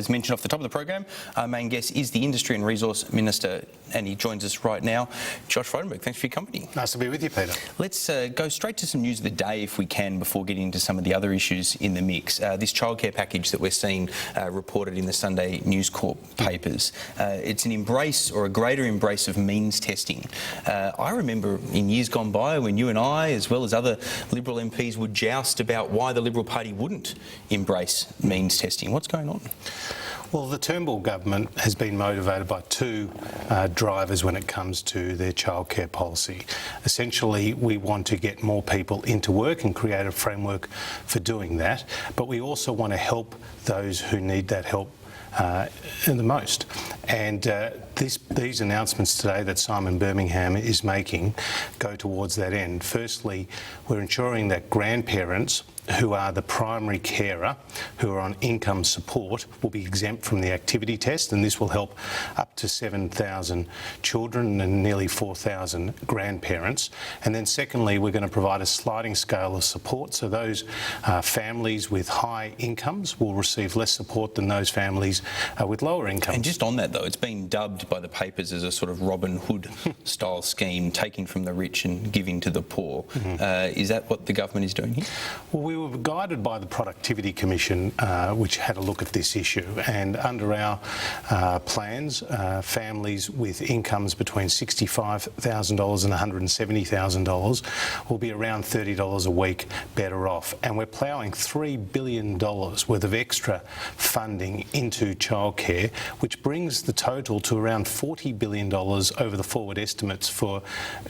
As mentioned off the top of the program, our main guest is the Industry and Resource Minister, and he joins us right now. Josh Frydenberg, thanks for your company. Nice to be with you, Peter. Let's go straight to some news of the day, if we can, before getting into some of the other issues in the mix. This childcare package that we're seeing reported in the Sunday News Corp papers, it's an embrace, or a greater embrace, of means testing. I remember in years gone by when you and I, as well as other Liberal MPs, would joust about why the Liberal Party wouldn't embrace means testing. What's going on? Well, the Turnbull government has been motivated by two drivers when it comes to their childcare policy. Essentially, we want to get more people into work and create a framework for doing that, but we also want to help those who need that help the most. And these announcements today that Simon Birmingham is making go towards that end. Firstly, we're ensuring that grandparents who are the primary carer, who are on income support, will be exempt from the activity test, and this will help up to 7,000 children and nearly 4,000 grandparents. And then secondly, we're going to provide a sliding scale of support, so those families with high incomes will receive less support than those families with lower incomes. And just on that though, it's been dubbed by the papers as a sort of Robin Hood style scheme, taking from the rich and giving to the poor. Is that what the government is doing here? Well, we were guided by the Productivity Commission, which had a look at this issue, and under our plans, families with incomes between $65,000 and $170,000 will be around $30 a week better off. And we're ploughing $3 billion worth of extra funding into childcare, which brings the total to around $40 billion over the forward estimates for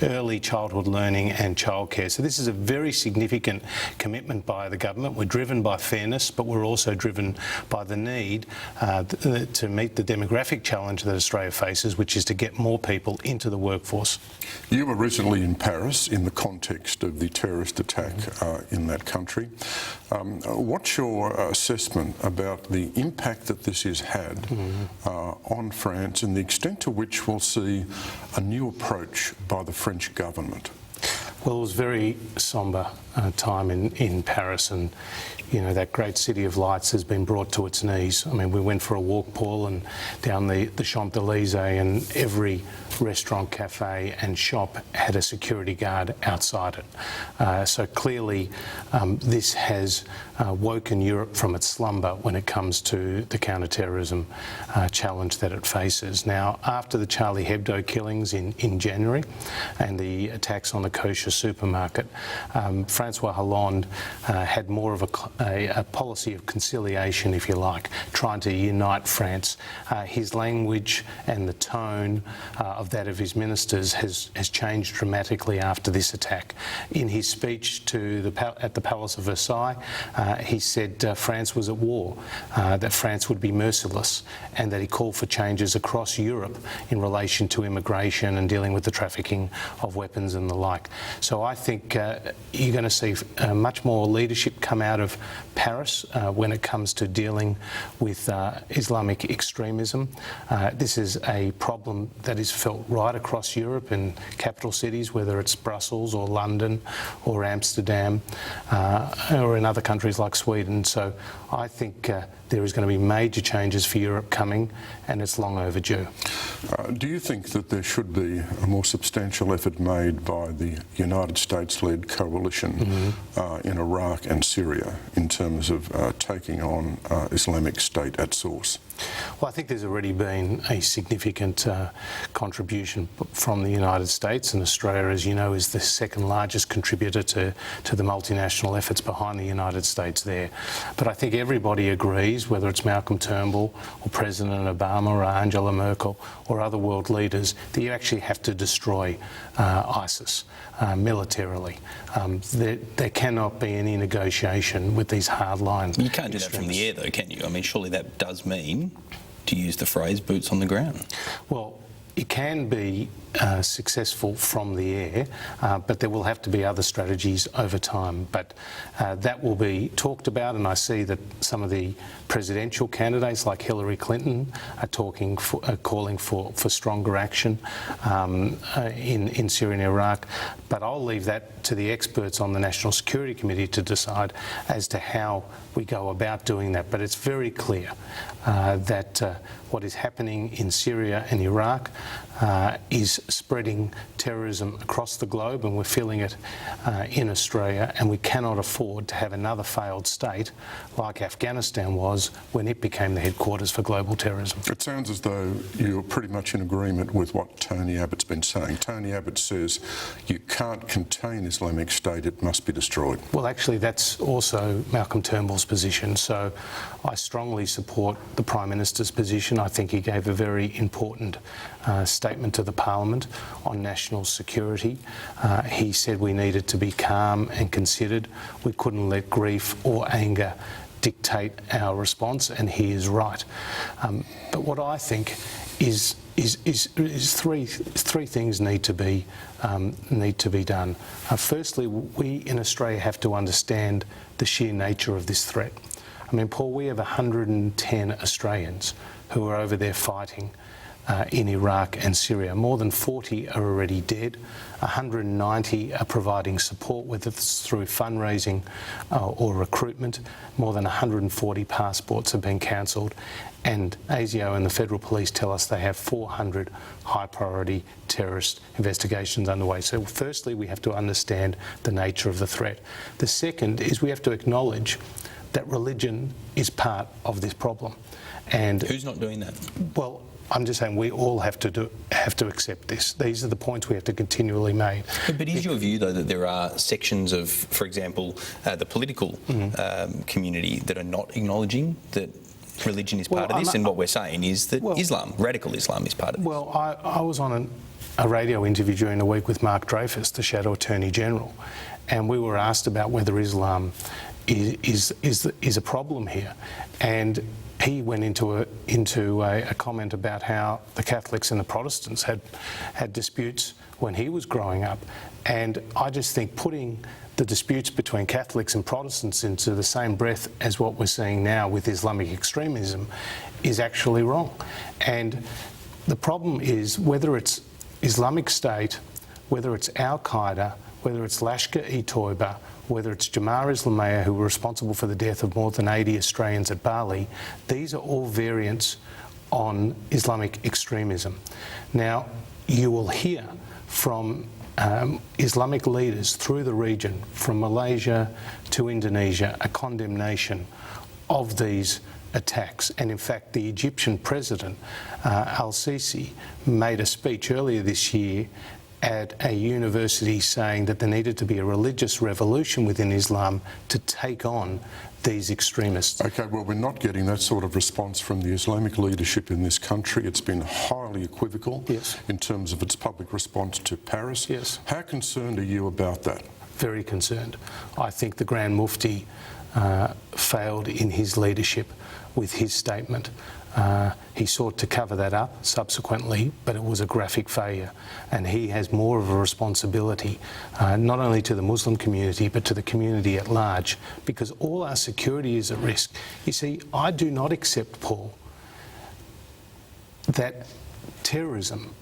early childhood learning and childcare. So this is a very significant commitment by the government. We're driven by fairness, but we're also driven by the need to meet the demographic challenge that Australia faces, which is to get more people into the workforce. You were recently in Paris in the context of the terrorist attack in that country. What's your assessment about the impact that this has had on France and the extent to which we'll see a new approach by the French government? Well, it was a very sombre time in Paris, and you know, that great city of lights has been brought to its knees. I mean, we went for a walk, Paul, and down the Champs-Élysées, and every restaurant, cafe and shop had a security guard outside it. So clearly this has woken Europe from its slumber when it comes to the counter-terrorism challenge that it faces. Now, after the Charlie Hebdo killings in January and the attacks on the kosher supermarket, Francois Hollande had more of a policy of conciliation, if you like, trying to unite France. His language and the tone of that of his ministers has changed dramatically after this attack. In his speech at the Palace of Versailles, he said France was at war, that France would be merciless, and that he called for changes across Europe in relation to immigration and dealing with the trafficking of weapons and the like. So I think you're going to see much more leadership come out of Paris when it comes to dealing with Islamic extremism. This is a problem that is felt right across Europe in capital cities, whether it's Brussels or London or Amsterdam or in other countries like Sweden. So I think there is going to be major changes for Europe coming, and it's long overdue. Do you think that there should be a more substantial effort made by the United States-led coalition in Iraq and Syria in terms of taking on Islamic State at source? Well, I think there's already been a significant contribution from the United States, and Australia, as you know, is the second largest contributor to the multinational efforts behind the United States there. But I think everybody agrees, whether it's Malcolm Turnbull or President Obama or Angela Merkel or other world leaders, that you actually have to destroy ISIS militarily. There cannot be any negotiation with these hardline. You can't do that from the air, though, can you? I mean, surely that does mean, to use the phrase, boots on the ground. Well, it can be successful from the air, but there will have to be other strategies over time. But that will be talked about, and I see that some of the presidential candidates like Hillary Clinton are calling for stronger action in Syria and Iraq. But I'll leave that to the experts on the National Security Committee to decide as to how we go about doing that. But it's very clear that what is happening in Syria and Iraq is spreading terrorism across the globe, and we're feeling it in Australia, and we cannot afford to have another failed state like Afghanistan was when it became the headquarters for global terrorism. It sounds as though you're pretty much in agreement with what Tony Abbott's been saying. Tony Abbott says you can't contain Islamic State, it must be destroyed. Well, actually, that's also Malcolm Turnbull's position, so I strongly support the Prime Minister's position. I think he gave a very important statement to the Parliament on national security. He said we needed to be calm and considered. We couldn't let grief or anger dictate our response, and he is right. But what I think is three things need to be done. Firstly, we in Australia have to understand the sheer nature of this threat. I mean, Paul, we have 110 Australians who are over there fighting in Iraq and Syria. More than 40 are already dead. 190 are providing support, whether it's through fundraising or recruitment. More than 140 passports have been cancelled. And ASIO and the Federal Police tell us they have 400 high-priority terrorist investigations underway. So firstly, we have to understand the nature of the threat. The second is we have to acknowledge that religion is part of this problem. And who's not doing that? Well, I'm just saying we all have to accept this. These are the points we have to continually make. But is your view, though, that there are sections of, for example, the political community that are not acknowledging that religion is part of this, and what we're saying is that Islam, radical Islam, is part of this? Well, I was on a radio interview during the week with Mark Dreyfus, the Shadow Attorney General, and we were asked about whether Islam is a problem here, and he went into a comment about how the Catholics and the Protestants had disputes when he was growing up, and I just think putting the disputes between Catholics and Protestants into the same breath as what we're seeing now with Islamic extremism is actually wrong. And the problem is whether it's Islamic State, whether it's Al-Qaeda, whether it's Lashkar-e-Toiba, whether it's Jemaah Islamiyah, who were responsible for the death of more than 80 Australians at Bali, these are all variants on Islamic extremism. Now, you will hear from Islamic leaders through the region, from Malaysia to Indonesia, a condemnation of these attacks. And in fact, the Egyptian president, al-Sisi, made a speech earlier this year at a university saying that there needed to be a religious revolution within Islam to take on these extremists. OK, well, we're not getting that sort of response from the Islamic leadership in this country. It's been highly equivocal in terms of its public response to Paris. Yes. How concerned are you about that? Very concerned. I think the Grand Mufti failed in his leadership with his statement. He sought to cover that up subsequently, but it was a graphic failure, and he has more of a responsibility not only to the Muslim community but to the community at large, because all our security is at risk. You see, I do not accept, Paul, that terrorism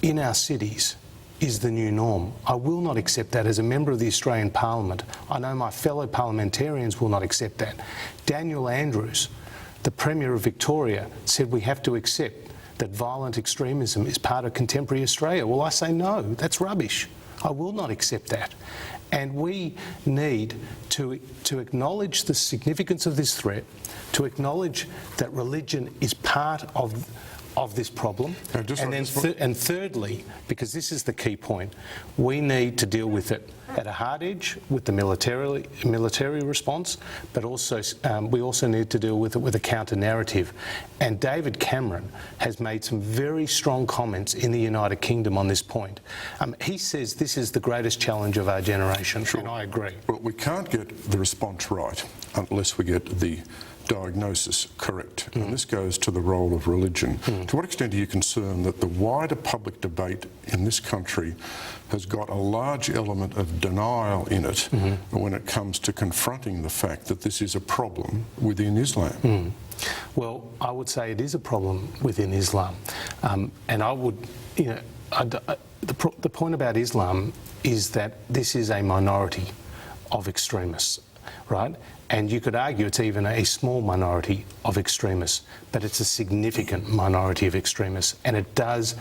in our cities is the new norm. I will not accept that as a member of the Australian Parliament. I know my fellow parliamentarians will not accept that. Daniel Andrews, the Premier of Victoria, said we have to accept that violent extremism is part of contemporary Australia. Well, I say no, that's rubbish. I will not accept that. And we need to acknowledge the significance of this threat, to acknowledge that religion is part of this problem. And thirdly, because this is the key point, we need to deal with it at a hard edge with the military response, but also we also need to deal with it with a counter-narrative. And David Cameron has made some very strong comments in the United Kingdom on this point. He says this is the greatest challenge of our generation, and I agree. Well, we can't get the response right unless we get the diagnosis correct? And this goes to the role of religion. To what extent are you concerned that the wider public debate in this country has got a large element of denial in it when it comes to confronting the fact that this is a problem within Islam? Well, I would say it is a problem within Islam, and I would, the point about Islam is that this is a minority of extremists, right? And you could argue it's even a small minority of extremists, but it's a significant minority of extremists, and it does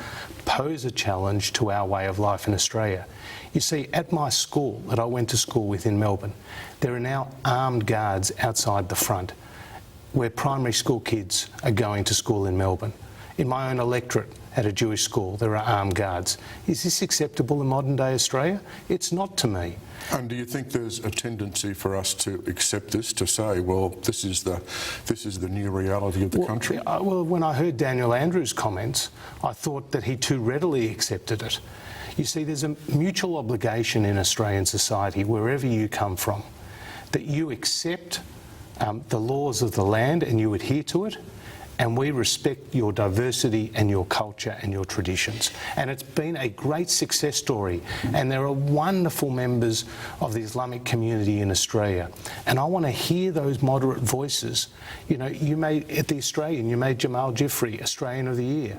pose a challenge to our way of life in Australia. You see, at my school that I went to school with in Melbourne, there are now armed guards outside the front where primary school kids are going to school in Melbourne. In my own electorate at a Jewish school, there are armed guards. Is this acceptable in modern day Australia? It's not to me. And do you think there's a tendency for us to accept this, to say, well, this is the new reality of the country? Well, when I heard Daniel Andrews' comments, I thought that he too readily accepted it. You see, there's a mutual obligation in Australian society, wherever you come from, that you accept the laws of the land and you adhere to it, and we respect your diversity and your culture and your traditions. And it's been a great success story, and there are wonderful members of the Islamic community in Australia, and I want to hear those moderate voices. You know, you made, at The Australian, you made Jamal Jifri Australian of the Year.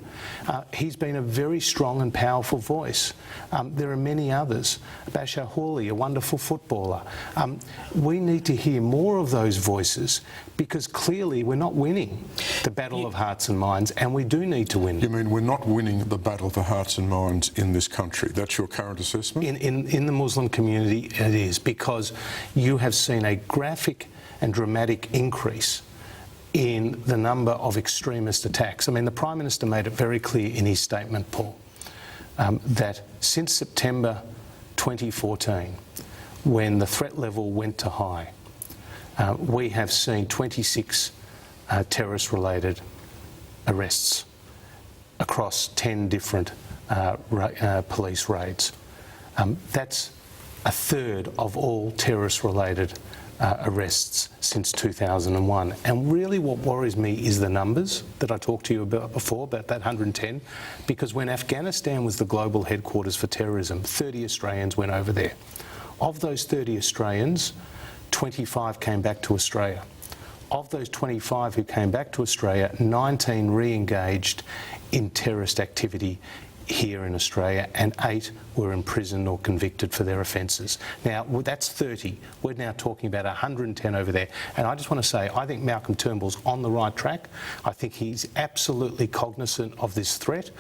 He's been a very strong and powerful voice. There are many others. Bashar Hawley, a wonderful footballer. We need to hear more of those voices, because clearly we're not winning the battle of hearts and minds, and we do need to win. You mean we're not winning the battle for hearts and minds in this country? That's your current assessment? In the Muslim community, it is, because you have seen a graphic and dramatic increase in the number of extremist attacks. I mean, the Prime Minister made it very clear in his statement, Paul, that since September 2014, when the threat level went to high, we have seen 26 terrorist-related arrests across 10 different police raids. That's a third of all terrorist-related arrests since 2001. And really what worries me is the numbers that I talked to you about before, about that 110, because when Afghanistan was the global headquarters for terrorism, 30 Australians went over there. Of those 30 Australians, 25 came back to Australia. Of those 25 who came back to Australia, 19 re-engaged in terrorist activity here in Australia, and 8 were imprisoned or convicted for their offences. Now, that's 30. We're now talking about 110 over there. And I just want to say, I think Malcolm Turnbull's on the right track. I think he's absolutely cognisant of this threat.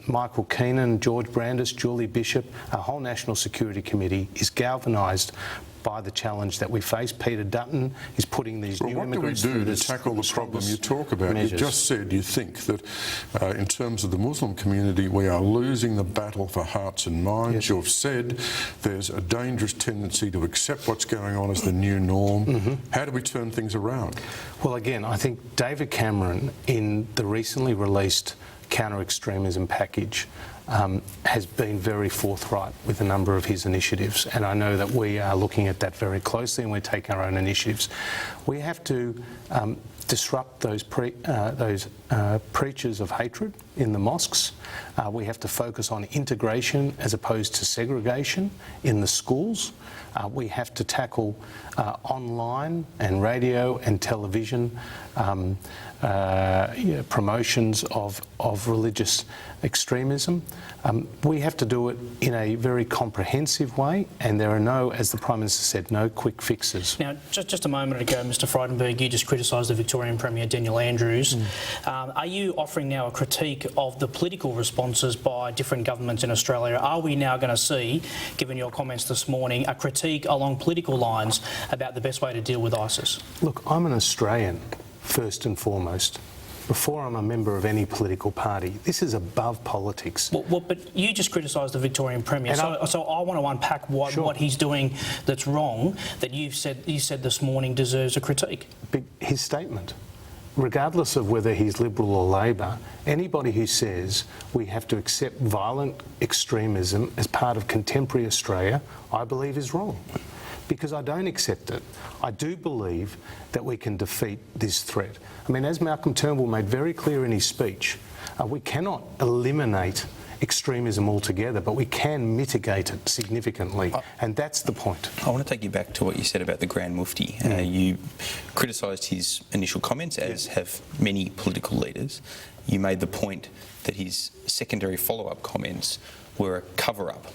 Michael Keenan, George Brandis, Julie Bishop, our whole National Security Committee is galvanised by the challenge that we face. Peter Dutton is putting these new immigrants through. What do we do to tackle the problem you talk about? Measures. You just said you think that in terms of the Muslim community, we are losing the battle for hearts and minds. Yes. You've said there's a dangerous tendency to accept what's going on as the new norm. How do we turn things around? Well, again, I think David Cameron, in the recently released counter-extremism package, has been very forthright with a number of his initiatives, and I know that we are looking at that very closely, and we take our own initiatives. We have to disrupt those preachers of hatred in the mosques. We have to focus on integration as opposed to segregation in the schools. We have to tackle online and radio and television promotions of religious extremism. We have to do it in a very comprehensive way, and there are no, as the Prime Minister said, no quick fixes. Now, just a moment ago, Mr Frydenberg, you just criticised the Victorian Premier, Daniel Andrews. Are you offering now a critique of the political responses by different governments in Australia? Are we now going to see, given your comments this morning, a critique along political lines about the best way to deal with ISIS? Look, I'm an Australian, first and foremost. Before I'm a member of any political party. This is above politics. Well, but you just criticised the Victorian Premier, so I want to unpack what he's doing that's wrong, that you said this morning deserves a critique. His statement, regardless of whether he's Liberal or Labor, anybody who says we have to accept violent extremism as part of contemporary Australia, I believe is wrong. because I don't accept it. I do believe that we can defeat this threat. I mean, as Malcolm Turnbull made very clear in his speech, we cannot eliminate extremism altogether, but we can mitigate it significantly, and that's the point. I want to take you back to what you said about the Grand Mufti. You criticised his initial comments, as have many political leaders. You made the point that his secondary follow-up comments were a cover-up.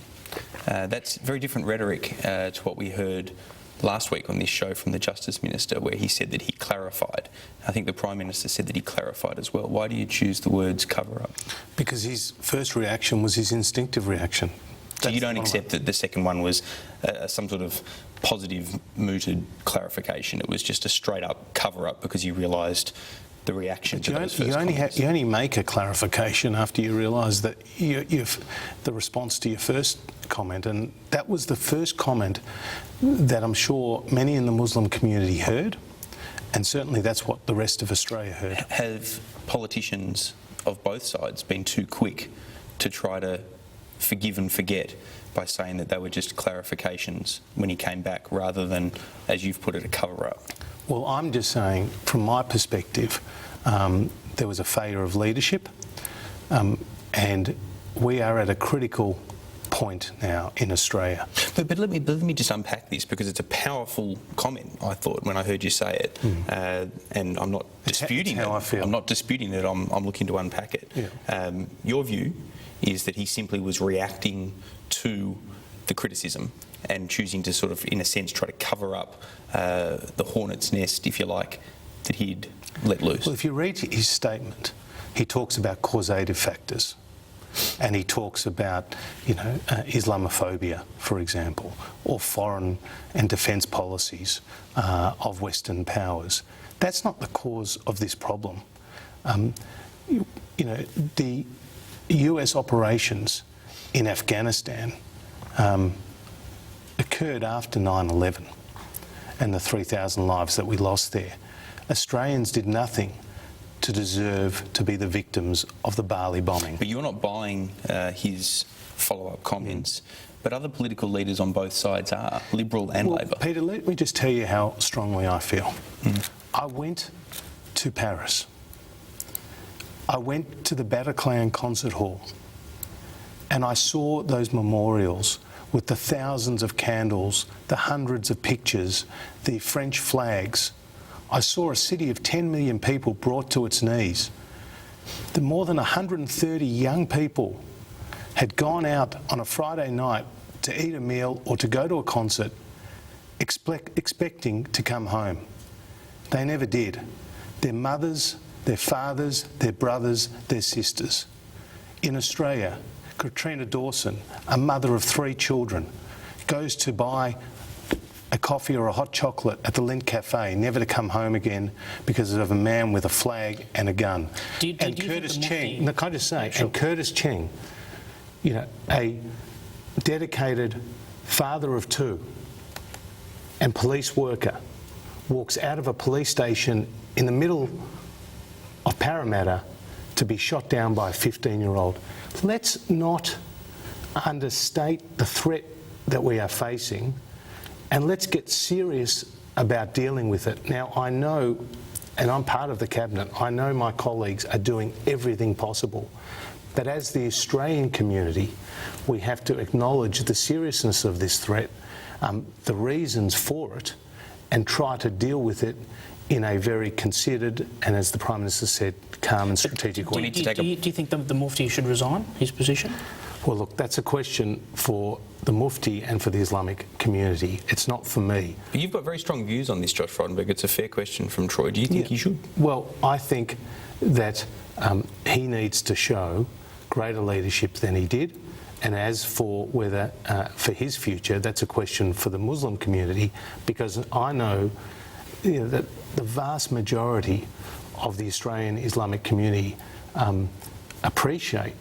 That's very different rhetoric to what we heard last week on this show from the Justice Minister, where he said that he clarified. I think the Prime Minister said that he clarified as well. Why do you choose the words cover-up? Because his first reaction was his instinctive reaction. So you don't accept that the second one was some sort of positive, mooted clarification? It was just a straight-up cover-up because you realised the reaction to those first comments? You only make a clarification after you realise that the response to your first comment, and that was the first comment that I'm sure many in the Muslim community heard, and certainly that's what the rest of Australia heard. Have politicians of both sides been too quick to try to forgive and forget by saying that they were just clarifications when he came back, rather than, as you've put it, a cover-up? Well, I'm just saying, from my perspective, there was a failure of leadership, and we are at a critical point now in Australia. But let me just unpack this, because it's a powerful comment, I thought, when I heard you say it. And I'm not disputing it's how it. I feel. I'm not disputing it. I'm looking to unpack it. Yeah. Your view is that he simply was reacting to the criticism and choosing to sort of, in a sense, try to cover up the hornet's nest, if you like, that he'd let loose. Well, if you read his statement, he talks about causative factors, and he talks about, Islamophobia, for example, or foreign and defence policies of Western powers. That's not the cause of this problem. The US operations in Afghanistan occurred after 9/11 and the 3,000 lives that we lost there. Australians did nothing to deserve to be the victims of the Bali bombing. But you're not buying his follow-up comments, but other political leaders on both sides are, Liberal and Labor. Peter, let me just tell you how strongly I feel. I went to Paris. I went to the Bataclan Concert Hall, and I saw those memorials with the thousands of candles, the hundreds of pictures, the French flags. I saw a city of 10 million people brought to its knees. The more than 130 young people had gone out on a Friday night to eat a meal or to go to a concert, expecting to come home. They never did. Their mothers, their fathers, their brothers, their sisters. In Australia, Katrina Dawson, a mother of 3 children, goes to buy a coffee or a hot chocolate at the Lindt Cafe, never to come home again because of a man with a flag and a gun. And Curtis Cheng, can I just say, and Curtis Cheng, a dedicated father of 2 and police worker, walks out of a police station in the middle of Parramatta to be shot down by a 15-year-old. Let's not understate the threat that we are facing, and let's get serious about dealing with it. Now, I know, and I'm part of the Cabinet, I know my colleagues are doing everything possible. But as the Australian community, we have to acknowledge the seriousness of this threat, the reasons for it, and try to deal with it in a very considered and, as the Prime Minister said, calm and strategic way. Do you think the Mufti should resign his position? Well, look, that's a question for the Mufti and for the Islamic community. It's not for me. But you've got very strong views on this, Josh Frydenberg. It's a fair question from Troy. Do you think he should? Well, I think that he needs to show greater leadership than he did. And as for whether, for his future, that's a question for the Muslim community, because I know, that the vast majority of the Australian Islamic community appreciate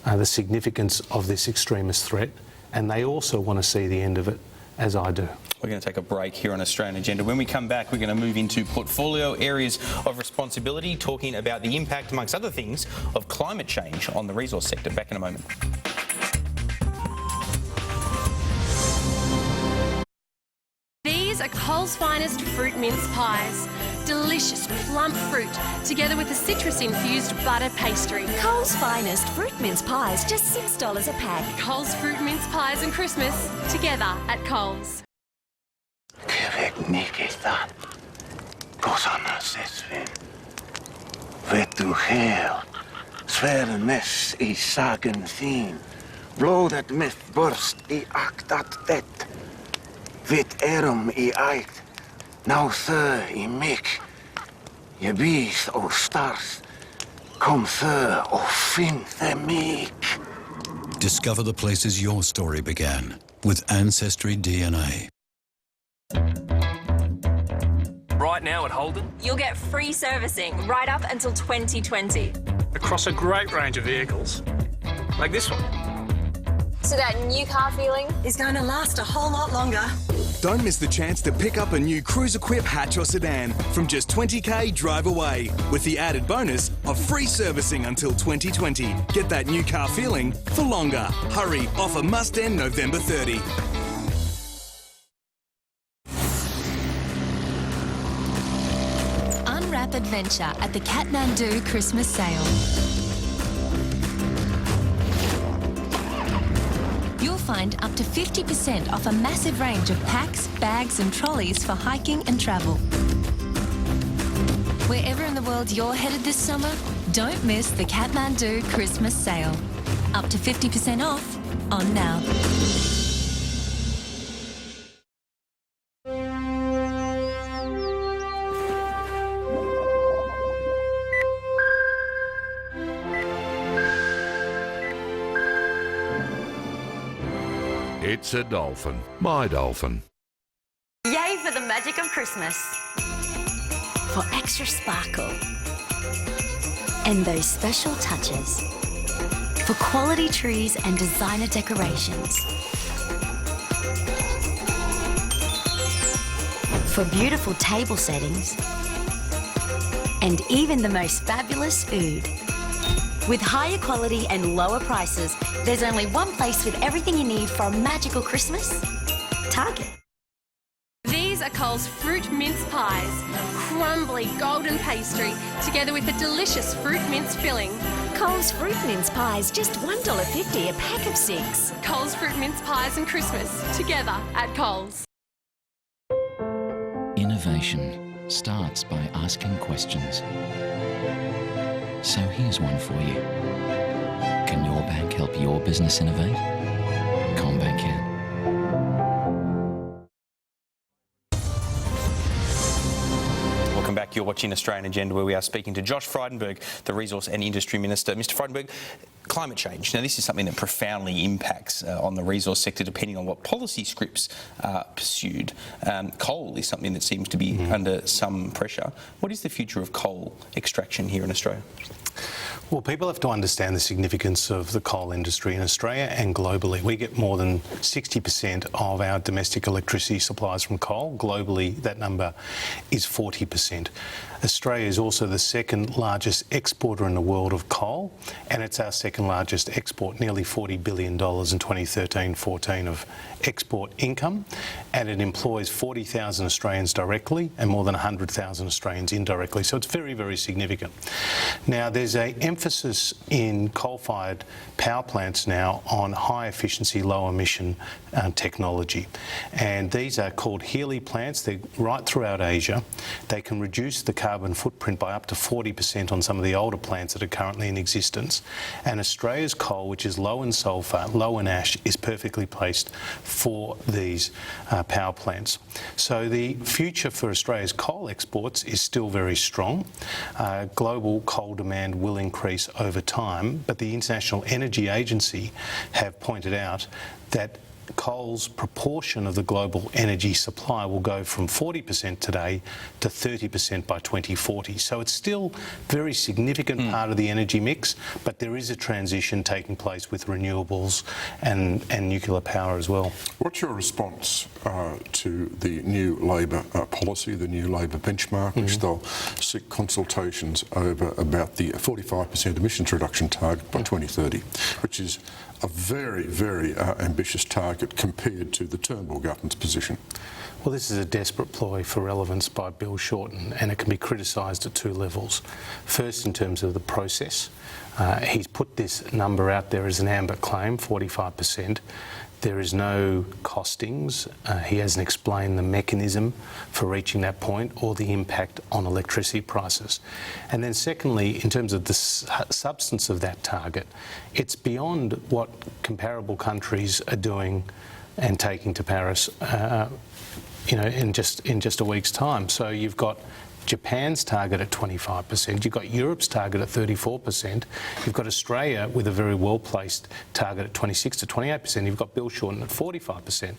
the significance of this extremist threat, and they also want to see the end of it, as I do. We're going to take a break here on Australian Agenda. When we come back, we're going to move into portfolio areas of responsibility, talking about the impact, amongst other things, of climate change on the resource sector. Back in a moment. are Coles finest fruit mince pies. Delicious plump fruit, together with a citrus-infused butter pastry. Coles finest fruit mince pies, just $6 a pack. Coles fruit mince pies and Christmas, together at Coles. Nikita, kosana sesvin. Vetu heel, sfären mess I sagen fin. Blodet myth burst I aktat det. Vit erum I ait. Now thur I mik. Je bees o stars. Kom thur o fin the meek. Discover the places your story began with Ancestry DNA. Right now at Holden, you'll get free servicing right up until 2020. across a great range of vehicles, like this one. So that new car feeling Is going to last a whole lot longer. Don't miss the chance to pick up a new Cruise Equip hatch or sedan from just $20,000 drive away with the added bonus of free servicing until 2020. Get that new car feeling for longer. Hurry, offer must end November 30. Unwrap adventure at the Kathmandu Christmas sale. You'll find up to 50% off a massive range of packs, bags and trolleys for hiking and travel. Wherever in the world you're headed this summer, don't miss the Kathmandu Christmas sale. Up to 50% off on now. It's a dolphin. My dolphin. Yay for the magic of Christmas. For extra sparkle. And those special touches. For quality trees and designer decorations. For beautiful table settings. And even the most fabulous food. With higher quality and lower prices, there's only one place with everything you need for a magical Christmas. Target. These are Coles fruit mince pies, crumbly golden pastry, together with a delicious fruit mince filling. Coles fruit mince pies, just $1.50 a pack of 6. Coles fruit mince pies and Christmas, together at Coles. Innovation starts by asking questions. So here's one for you. Can your bank help your business innovate? CommBank can. Welcome back. You're watching Australian Agenda, where we are speaking to Josh Frydenberg, the Resource and Industry Minister. Mr. Frydenberg, climate change. Now, this is something that profoundly impacts on the resource sector, depending on what policy scripts are pursued. Coal is something that seems to be under some pressure. What is the future of coal extraction here in Australia? Well, people have to understand the significance of the coal industry in Australia and globally. We get more than 60% of our domestic electricity supplies from coal. Globally, that number is 40%. Australia is also the second largest exporter in the world of coal, and it's our second largest export, nearly $40 billion in 2013-14 of export income, and it employs 40,000 Australians directly and more than 100,000 Australians indirectly. So it's very, very significant. Now, there's an emphasis in coal-fired power plants now on high efficiency, low emission technology. And these are called HELE plants. They're right throughout Asia. They can reduce the carbon footprint by up to 40% on some of the older plants that are currently in existence. And Australia's coal, which is low in sulphur, low in ash, is perfectly placed for these power plants. So the future for Australia's coal exports is still very strong. Global coal demand will increase over time, but the International Energy Agency have pointed out that coal's proportion of the global energy supply will go from 40% today to 30% by 2040. So it's still a very significant part of the energy mix, but there is a transition taking place with renewables and nuclear power as well. What's your response to the new Labor policy, the new Labor benchmark, which they'll seek consultations over about the 45% emissions reduction target by 2030, which is a very, very ambitious target it compared to the Turnbull government's position? Well, this is a desperate ploy for relevance by Bill Shorten, and it can be criticised at two levels. First, in terms of the process. He's put this number out there as an amber claim, 45%. There is no costings. He hasn't explained the mechanism for reaching that point or the impact on electricity prices. And then secondly, in terms of the substance of that target, it's beyond what comparable countries are doing and taking to Paris, in just a week's time. So you've got Japan's target at 25%, you've got Europe's target at 34%, you've got Australia with a very well-placed target at 26 to 28%, you've got Bill Shorten at 45%.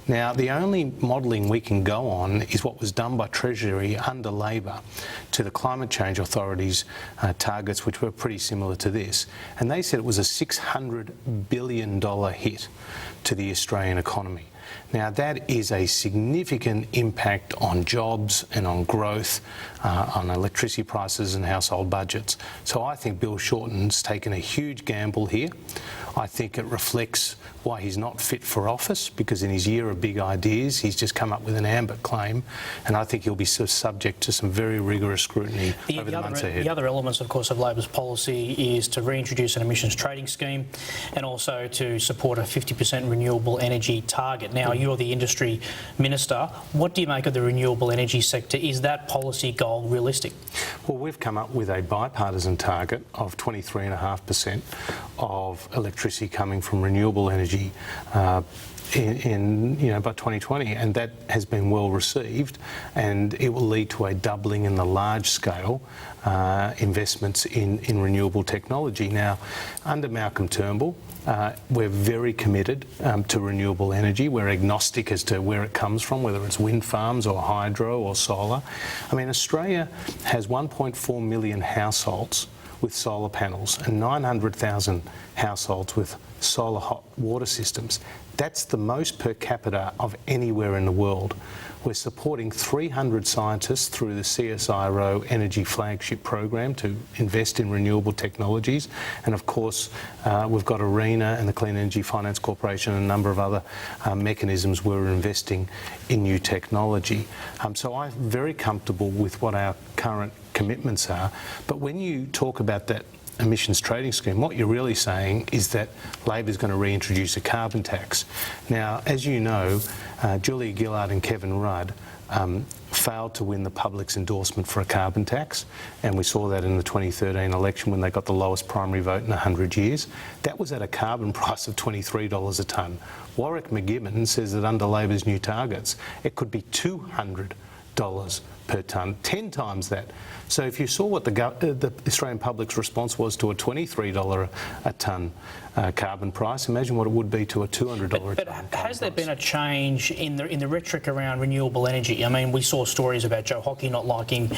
Now, the only modelling we can go on is what was done by Treasury under Labor to the Climate Change Authority's targets, which were pretty similar to this. And they said it was a $600 billion hit to the Australian economy. Now, that is a significant impact on jobs and on growth, on electricity prices and household budgets. So I think Bill Shorten's taken a huge gamble here. I think it reflects why he's not fit for office, because in his year of big ideas, he's just come up with an amber claim, and I think he'll be subject to some very rigorous scrutiny over the months ahead. The other elements, of course, of Labor's policy is to reintroduce an emissions trading scheme and also to support a 50% renewable energy target. Now, you're the industry minister. What do you make of the renewable energy sector? Is that policy goal realistic? Well, we've come up with a bipartisan target of 23.5% of electricity coming from renewable energy by 2020, and that has been well received, and it will lead to a doubling in the large scale investments in renewable technology. Now, under Malcolm Turnbull, we're very committed to renewable energy. We're agnostic as to where it comes from, whether it's wind farms or hydro or solar. I mean, Australia has 1.4 million households with solar panels and 900,000 households with solar hot water systems. That's the most per capita of anywhere in the world. We're supporting 300 scientists through the CSIRO Energy Flagship Program to invest in renewable technologies. And of course, we've got ARENA and the Clean Energy Finance Corporation and a number of other mechanisms where we're investing in new technology. So I'm very comfortable with what our current commitments are. But when you talk about that emissions trading scheme, what you're really saying is that Labor is going to reintroduce a carbon tax. Now, as you know, Julia Gillard and Kevin Rudd failed to win the public's endorsement for a carbon tax, and we saw that in the 2013 election when they got the lowest primary vote in 100 years. That was at a carbon price of $23 a tonne. Warwick McGibbon says that under Labor's new targets, it could be $200 per tonne, 10 times that. So if you saw what the Australian public's response was to a $23 a tonne carbon price, imagine what it would be to a $200 a tonne. But has there been a change in the rhetoric around renewable energy? I mean, we saw stories about Joe Hockey not liking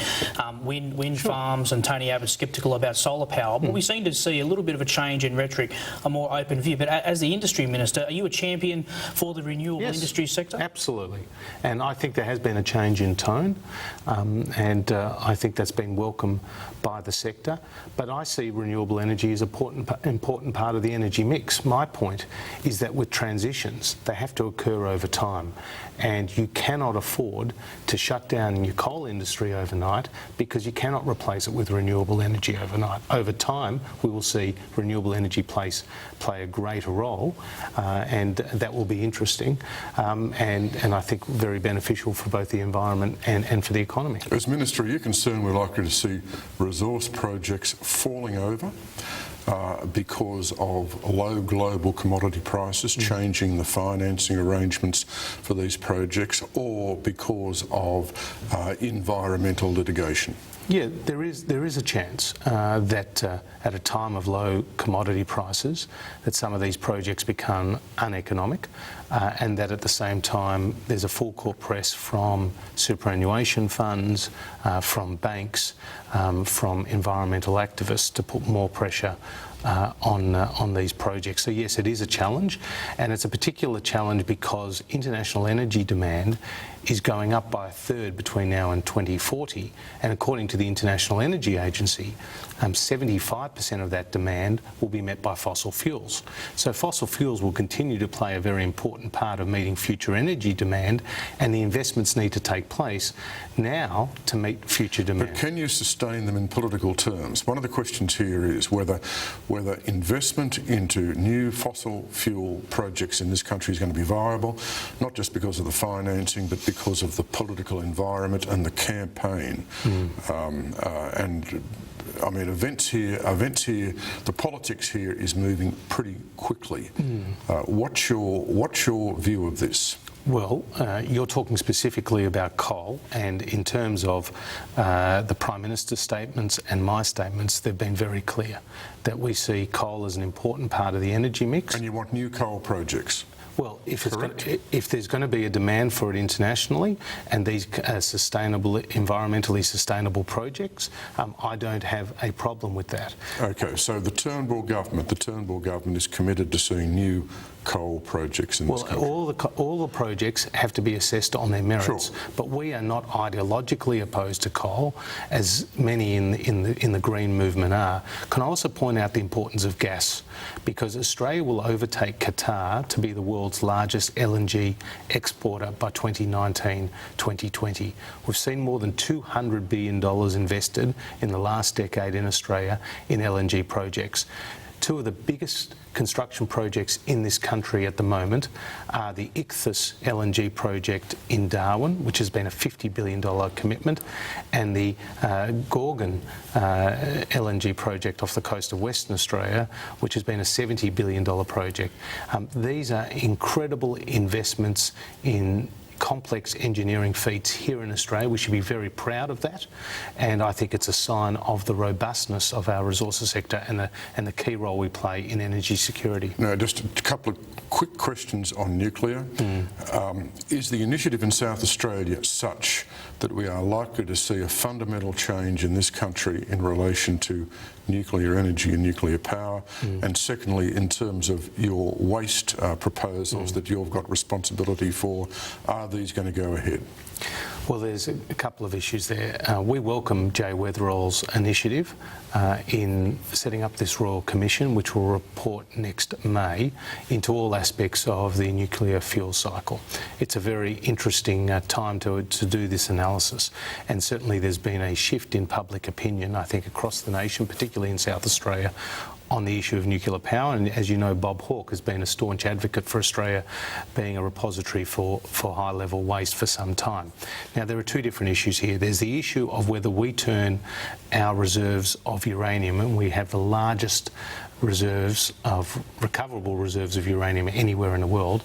wind farms and Tony Abbott sceptical about solar power, but we seem to see a little bit of a change in rhetoric, a more open view. But as the industry minister, are you a champion for the renewable industry sector? Absolutely. And I think there has been a change in tone, and I think that's been welcome by the sector. But I see renewable energy as an important part of the energy mix. My point is that with transitions, they have to occur over time, and you cannot afford to shut down your coal industry overnight because you cannot replace it with renewable energy overnight. Over time, we will see renewable energy play a greater role, and that will be interesting, and I think very beneficial for both the environment and for the economy. As Minister, are you concerned we're likely to see resource projects falling over because of low global commodity prices, changing the financing arrangements for these projects, or because of environmental litigation? Yeah, there is a chance that at a time of low commodity prices that some of these projects become uneconomic, and that at the same time there's a full court press from superannuation funds, from banks, from environmental activists to put more pressure on these projects. So yes, it is a challenge, and it's a particular challenge because international energy demand is going up by a third between now and 2040, and according to the International Energy Agency, 75% of that demand will be met by fossil fuels. So fossil fuels will continue to play a very important part of meeting future energy demand, and the investments need to take place now to meet future demand. But can you sustain them in political terms? One of the questions here is whether investment into new fossil fuel projects in this country is going to be viable, not just because of the financing, but because of the political environment and the campaign. I mean, events here, the politics here is moving pretty quickly. What's your view of this? Well, you're talking specifically about coal, and in terms of the Prime Minister's statements and my statements, they've been very clear that we see coal as an important part of the energy mix. And you want new coal projects? Well, if there's going to be a demand for it internationally, and these sustainable, environmentally sustainable projects, I don't have a problem with that. Okay, so the Turnbull government is committed to seeing new coal projects in this country. All the projects have to be assessed on their merits, but we are not ideologically opposed to coal, as many in the green movement are. Can I also point out the importance of gas? Because Australia will overtake Qatar to be the world's largest LNG exporter by 2019-2020. We've seen more than $200 billion invested in the last decade in Australia in LNG projects. Two of the biggest construction projects in this country at the moment are the Ichthys LNG project in Darwin, which has been a $50 billion commitment, and the Gorgon LNG project off the coast of Western Australia, which has been a $70 billion project. These are incredible investments in complex engineering feats here in Australia. We should be very proud of that, and I think it's a sign of the robustness of our resources sector and the key role we play in energy security. Now, just a couple of quick questions on nuclear. Is the initiative in South Australia such that we are likely to see a fundamental change in this country in relation to nuclear energy and nuclear power? And secondly, in terms of your waste proposals that you've got responsibility for, are these going to go ahead? Well, there's a couple of issues there. We welcome Jay Weatherall's initiative in setting up this Royal Commission, which will report next May into all aspects of the nuclear fuel cycle. It's a very interesting time to do this analysis, and certainly there's been a shift in public opinion, I think, across the nation, particularly in South Australia, on the issue of nuclear power. And as you know, Bob Hawke has been a staunch advocate for Australia being a repository for high-level waste for some time. Now, there are two different issues here. There's the issue of whether we turn our reserves of uranium, and we have the largest reserves of recoverable reserves of uranium anywhere in the world,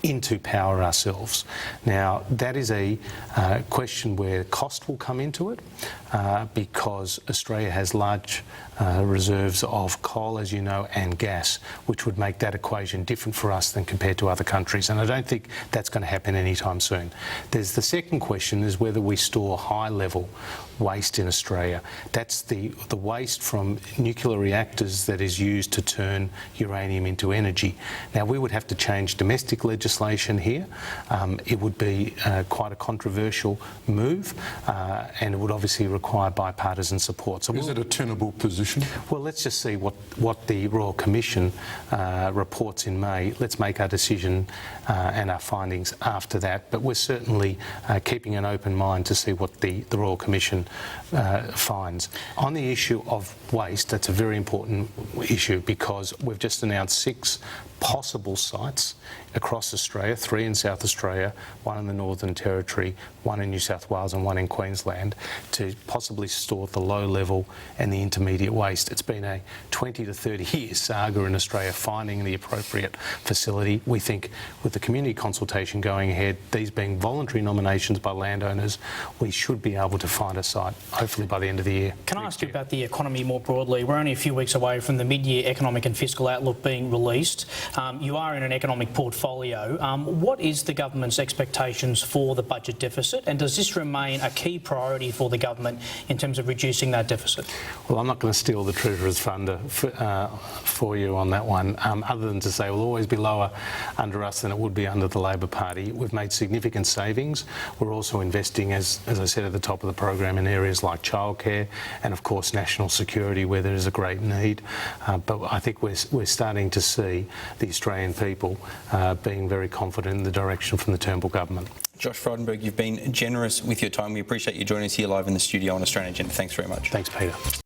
into power ourselves. Now, that is a question where cost will come into it, because Australia has large reserves of coal, as you know, and gas, which would make that equation different for us than compared to other countries, and I don't think that's going to happen anytime soon. There's the second question, is whether we store high-level waste in Australia. That's the waste from nuclear reactors that is used to turn uranium into energy. Now, we would have to change domestic legislation here. It would be quite a controversial move, and it would obviously require bipartisan support. So is it a tenable position? Well, let's just see what the Royal Commission reports in May. Let's make our decision and our findings after that, but we're certainly keeping an open mind to see what the Royal Commission finds. On the issue of waste, that's a very important issue, because we've just announced 6 possible sites across Australia, 3 in South Australia, 1 in the Northern Territory, 1 in New South Wales and 1 in Queensland, to possibly store the low level and the intermediate waste. It's been a 20 to 30 year saga in Australia finding the appropriate facility. We think with the community consultation going ahead, these being voluntary nominations by landowners, we should be able to find a site, hopefully by the end of the year. Can I ask you about the economy more broadly? We're only a few weeks away from the mid-year economic and fiscal outlook being released. You are in an economic portfolio. What is the government's expectations for the budget deficit, and does this remain a key priority for the government in terms of reducing that deficit? Well, I'm not going to steal the Treasurer's thunder for you on that one, other than to say it will always be lower under us than it would be under the Labor Party. We've made significant savings. We're also investing, as I said at the top of the program, in areas like childcare and, of course, national security, where there is a great need. But I think we're starting to see the Australian people being very confident in the direction from the Turnbull government. Josh Frydenberg, you've been generous with your time. We appreciate you joining us here live in the studio on Australian Agenda. Thanks very much. Thanks, Peter.